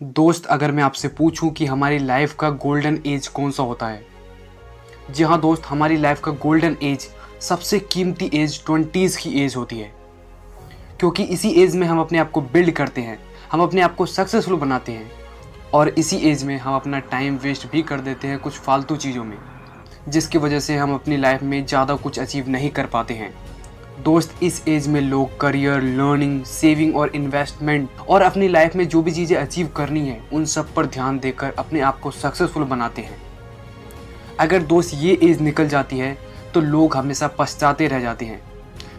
दोस्त, अगर मैं आपसे पूछूं कि हमारी लाइफ का गोल्डन एज कौन सा होता है। जी हाँ दोस्त, हमारी लाइफ का गोल्डन एज, सबसे कीमती एज 20s की एज होती है। क्योंकि इसी एज में हम अपने आप को बिल्ड करते हैं, हम अपने आप को सक्सेसफुल बनाते हैं। और इसी एज में हम अपना टाइम वेस्ट भी कर देते हैं कुछ फालतू चीज़ों में, जिसकी वजह से हम अपनी लाइफ में ज़्यादा कुछ अचीव नहीं कर पाते हैं। दोस्त, इस एज में लोग करियर, लर्निंग, सेविंग और इन्वेस्टमेंट और अपनी लाइफ में जो भी चीज़ें अचीव करनी है उन सब पर ध्यान देकर अपने आप को सक्सेसफुल बनाते हैं। अगर दोस्त ये एज निकल जाती है तो लोग हमेशा पछताते रह जाते हैं।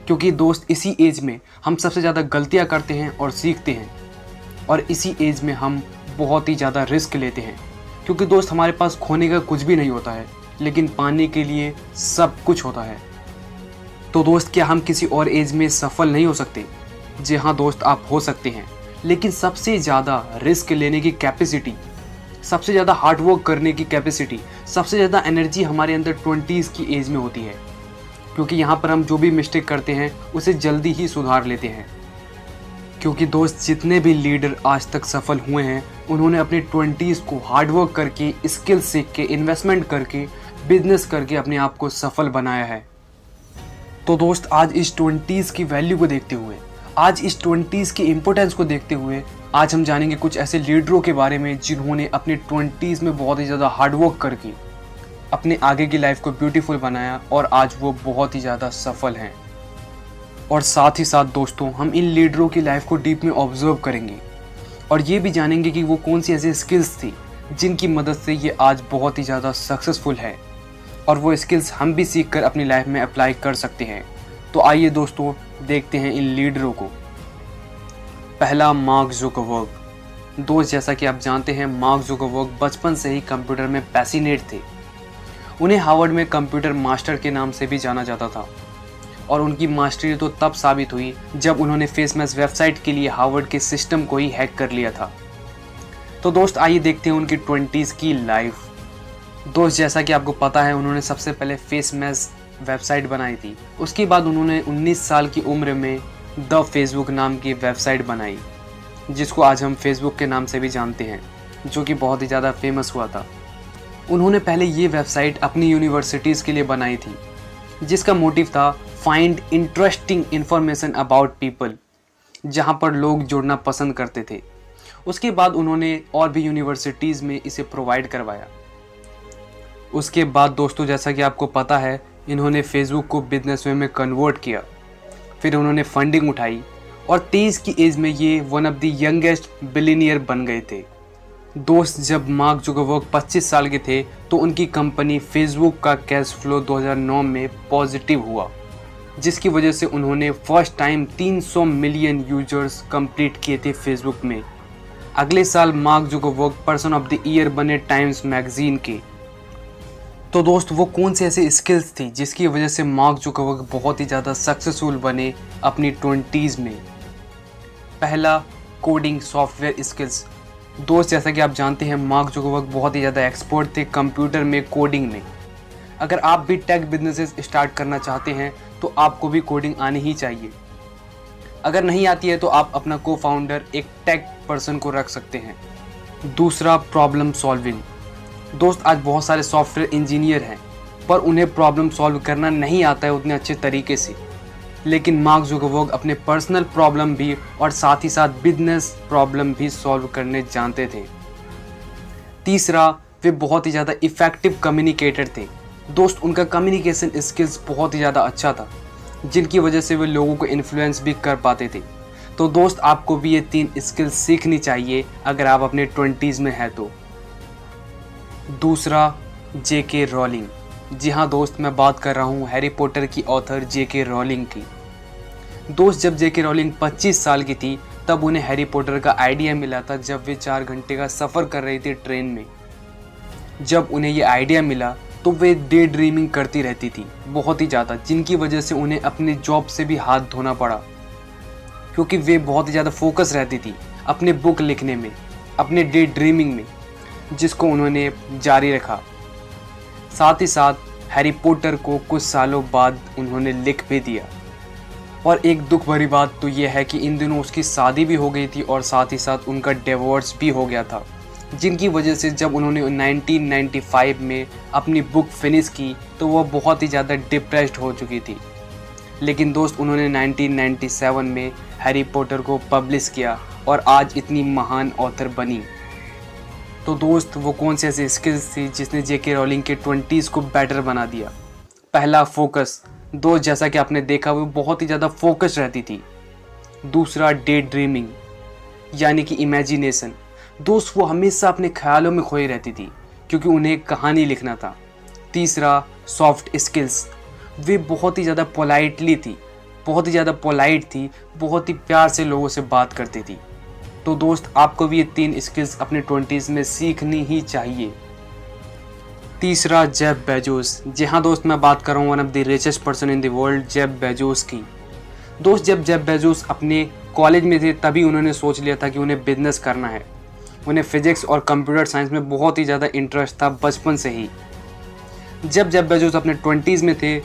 क्योंकि दोस्त, इसी एज में हम सबसे ज़्यादा गलतियाँ करते हैं और सीखते हैं। और इसी एज में हम बहुत ही ज़्यादा रिस्क लेते हैं। क्योंकि दोस्त, हमारे पास खोने का कुछ भी नहीं होता है, लेकिन पाने के लिए सब कुछ होता है। तो दोस्त, क्या हम किसी और एज में सफल नहीं हो सकते? जी हाँ दोस्त, आप हो सकते हैं। लेकिन सबसे ज़्यादा रिस्क लेने की कैपेसिटी, सबसे ज़्यादा हार्डवर्क करने की कैपेसिटी, सबसे ज़्यादा एनर्जी हमारे अंदर 20s की एज में होती है। क्योंकि यहाँ पर हम जो भी मिस्टेक करते हैं उसे जल्दी ही सुधार लेते हैं। क्योंकि दोस्त, जितने भी लीडर आज तक सफल हुए हैं उन्होंने अपने 20s को हार्डवर्क करके, स्किल सीख के, इन्वेस्टमेंट करके, बिजनेस करके अपने आप को सफल बनाया है। तो दोस्त, आज इस 20s की वैल्यू को देखते हुए, आज इस 20s की इम्पोर्टेंस को देखते हुए, आज हम जानेंगे कुछ ऐसे लीडरों के बारे में जिन्होंने अपने 20s में बहुत ही ज़्यादा हार्डवर्क करके अपने आगे की लाइफ को ब्यूटीफुल बनाया और आज वो बहुत ही ज़्यादा सफल हैं। और साथ ही साथ दोस्तों, हम इन लीडरों की लाइफ को डीप में ऑब्जर्व करेंगे और ये भी जानेंगे कि वो कौन सी ऐसी स्किल्स थी जिनकी मदद से ये आज बहुत ही ज़्यादा सक्सेसफुल है और वो स्किल्स हम भी सीख कर अपनी लाइफ में अप्लाई कर सकते हैं। तो आइए दोस्तों, देखते हैं इन लीडरों को। पहला, मार्क जुकरबर्ग। दोस्त, जैसा कि आप जानते हैं, मार्क जुकरबर्ग बचपन से ही कंप्यूटर में पैसिनेट थे। उन्हें हार्वर्ड में कंप्यूटर मास्टर के नाम से भी जाना जाता था और उनकी मास्टरी तो तब साबित हुई जब उन्होंने फेसमैश वेबसाइट के लिए हार्वर्ड के सिस्टम को ही हैक कर लिया था। तो दोस्त, आइए देखते हैं उनकी 20s की लाइफ। दोस्त, जैसा कि आपको पता है, उन्होंने सबसे पहले फेसमैश वेबसाइट बनाई थी। उसके बाद उन्होंने 19 साल की उम्र में द फेसबुक नाम की वेबसाइट बनाई, जिसको आज हम फेसबुक के नाम से भी जानते हैं, जो कि बहुत ही ज़्यादा फेमस हुआ था। उन्होंने पहले ये वेबसाइट अपनी यूनिवर्सिटीज़ के लिए बनाई थी, जिसका मोटिव था find interesting information about people, जहाँ पर लोग जुड़ना पसंद करते थे। उसके बाद उन्होंने और भी यूनिवर्सिटीज़ में इसे प्रोवाइड करवाया। उसके बाद दोस्तों, जैसा कि आपको पता है, इन्होंने फेसबुक को बिजनेस में कन्वर्ट किया। फिर उन्होंने फंडिंग उठाई और 23 की एज में ये one of the youngest billionaire बन गए थे। दोस्त, जब मार्क जुकरबर्ग 25 साल के थे तो उनकी कंपनी फेसबुक का कैश फ्लो 2009 में पॉजिटिव हुआ, जिसकी वजह से उन्होंने first time 300 million users complete किए थे फेसबुक में। अगले साल mark Zuckerberg person of the year बने टाइम्स मैगजीन के। तो दोस्त, वो कौन सी ऐसी स्किल्स थी जिसकी वजह से मार्क जुकरबर्ग बहुत ही ज़्यादा सक्सेसफुल बने अपनी 20s में? पहला, कोडिंग सॉफ्टवेयर स्किल्स। दोस्त, जैसा कि आप जानते हैं, मार्क जुकरबर्ग बहुत ही ज़्यादा एक्सपर्ट थे कंप्यूटर में, कोडिंग में। अगर आप भी टेक बिजनेसेस स्टार्ट करना चाहते हैं तो आपको भी कोडिंग आनी ही चाहिए। अगर नहीं आती है तो आप अपना को फाउंडर एक टेक पर्सन को रख सकते हैं। दूसरा, प्रॉब्लम सॉल्विंग। दोस्त, आज बहुत सारे सॉफ्टवेयर इंजीनियर हैं पर उन्हें प्रॉब्लम सॉल्व करना नहीं आता है उतने अच्छे तरीके से। लेकिन मार्क जुकरबर्ग अपने पर्सनल प्रॉब्लम भी और साथ ही साथ बिजनेस प्रॉब्लम भी सॉल्व करने जानते थे। तीसरा, वे बहुत ही ज़्यादा इफ़ेक्टिव कम्युनिकेटर थे। दोस्त, उनका कम्युनिकेशन स्किल्स बहुत ही ज़्यादा अच्छा था, जिनकी वजह से वे लोगों को इन्फ्लुएंस भी कर पाते थे। तो दोस्त, आपको भी ये 3 स्किल्स सीखनी चाहिए अगर आप अपने 20s में हैं तो। दूसरा, जेके रॉलिंग। जी हाँ दोस्त, मैं बात कर रहा हूँ हैरी पॉटर की ऑथर जेके रॉलिंग की। दोस्त, जब जेके रॉलिंग 25 साल की थी तब उन्हें हैरी पॉटर का आइडिया मिला था, जब वे 4 घंटे का सफ़र कर रही थी ट्रेन में। जब उन्हें ये आइडिया मिला तो वे डे ड्रीमिंग करती रहती थी बहुत ही ज़्यादा, जिनकी वजह से उन्हें अपने जॉब से भी हाथ धोना पड़ा। क्योंकि वे बहुत ही ज़्यादा फोकस रहती थी अपने बुक लिखने में, अपने डे ड्रीमिंग में, जिसको उन्होंने जारी रखा। साथ ही साथ हैरी पॉटर को कुछ सालों बाद उन्होंने लिख भी दिया। और एक दुख भरी बात तो ये है कि इन दिनों उसकी शादी भी हो गई थी और साथ ही साथ उनका डिवोर्स भी हो गया था, जिनकी वजह से जब उन्होंने 1995 में अपनी बुक फिनिश की तो वह बहुत ही ज़्यादा डिप्रेस्ड हो चुकी थी। लेकिन दोस्त उन्होंने 1997 में हैरी पॉटर को पब्लिश किया और आज इतनी महान ऑथर बनी। तो दोस्त वो कौन सी ऐसी स्किल्स थी जिसने जेके रोलिंग के 20s को बेटर बना दिया? पहला, फोकस। दोस्त जैसा कि आपने देखा वो बहुत ही ज़्यादा फोकस रहती थी। दूसरा, डे ड्रीमिंग यानी कि इमेजिनेशन। दोस्त वो हमेशा अपने ख्यालों में खोई रहती थी क्योंकि उन्हें कहानी लिखना था। तीसरा, सॉफ्ट स्किल्स। वे बहुत ही ज़्यादा पोलाइटली थी, बहुत ही ज़्यादा पोलाइट थी, बहुत ही प्यार से लोगों से बात करती थी। तो दोस्त आपको भी ये 3 स्किल्स अपने 20s में सीखनी ही चाहिए। तीसरा, जेफ बेजोस। जी हाँ दोस्त, मैं बात कर रहा हूँ one of the richest person in the world, Jeff Bezos की। दोस्त जब जेफ बेजोस अपने कॉलेज में थे तभी उन्होंने सोच लिया था कि उन्हें बिजनेस करना है। उन्हें फिजिक्स और कंप्यूटर साइंस में बहुत ही ज़्यादा इंटरेस्ट था बचपन से ही। जब जेफ बेजोस अपने 20s में थे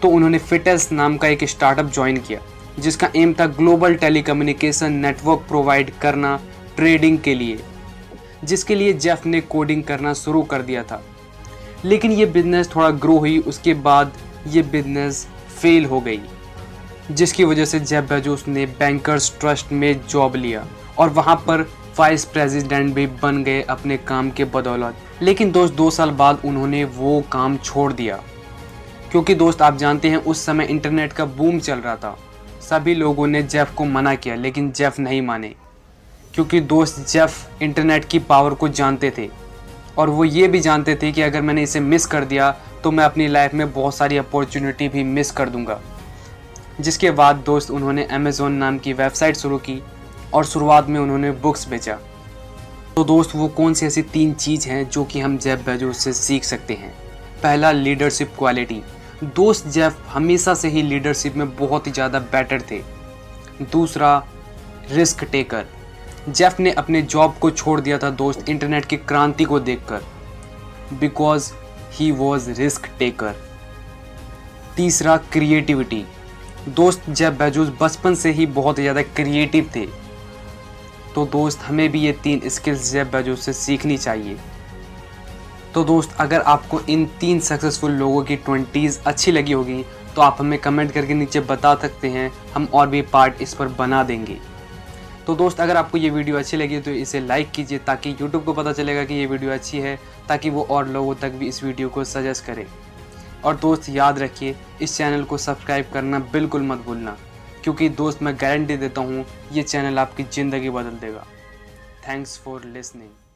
तो उन्होंने फिटेल्स नाम का एक स्टार्टअप ज्वाइन किया जिसका एम था ग्लोबल टेलीकम्युनिकेशन नेटवर्क प्रोवाइड करना ट्रेडिंग के लिए, जिसके लिए जेफ ने कोडिंग करना शुरू कर दिया था। लेकिन ये बिजनेस थोड़ा ग्रो हुई, उसके बाद ये बिजनेस फेल हो गई, जिसकी वजह से जेफ बेजोस ने बैंकर्स ट्रस्ट में जॉब लिया और वहाँ पर वाइस प्रेसिडेंट भी बन गए अपने काम के बदौलत। लेकिन दोस्त 2 साल बाद उन्होंने वो काम छोड़ दिया क्योंकि दोस्त आप जानते हैं उस समय इंटरनेट का बूम चल रहा था। सभी लोगों ने जेफ को मना किया लेकिन जेफ नहीं माने क्योंकि दोस्त जेफ इंटरनेट की पावर को जानते थे और वो ये भी जानते थे कि अगर मैंने इसे मिस कर दिया तो मैं अपनी लाइफ में बहुत सारी अपॉर्चुनिटी भी मिस कर दूंगा। जिसके बाद दोस्त उन्होंने अमेज़ॉन नाम की वेबसाइट शुरू की और शुरुआत में उन्होंने बुक्स बेचा। तो दोस्त वो कौन सी ऐसी 3 चीज़ हैं जो कि हम जेफ बेजोस से सीख सकते हैं? पहला, लीडरशिप क्वालिटी। दोस्त जेफ हमेशा से ही लीडरशिप में बहुत ही ज़्यादा बेटर थे। दूसरा, रिस्क टेकर। जेफ ने अपने जॉब को छोड़ दिया था दोस्त इंटरनेट की क्रांति को देखकर, because he was risk taker. तीसरा, क्रिएटिविटी। दोस्त जेफ बेजोस बचपन से ही बहुत ज़्यादा क्रिएटिव थे। तो दोस्त हमें भी ये 3 स्किल्स जेफ बेजोस से सीखनी चाहिए। तो दोस्त अगर आपको इन 3 सक्सेसफुल लोगों की 20s अच्छी लगी होगी तो आप हमें कमेंट करके नीचे बता सकते हैं, हम और भी पार्ट इस पर बना देंगे। तो दोस्त अगर आपको ये वीडियो अच्छी लगी तो इसे लाइक कीजिए ताकि YouTube को पता चलेगा कि ये वीडियो अच्छी है, ताकि वो और लोगों तक भी इस वीडियो को सजेस्ट करे। और दोस्त याद रखिए इस चैनल को सब्सक्राइब करना बिल्कुल मत भूलना, क्योंकि दोस्त मैं गारंटी देता हूँ ये चैनल आपकी ज़िंदगी बदल देगा। Thanks for listening.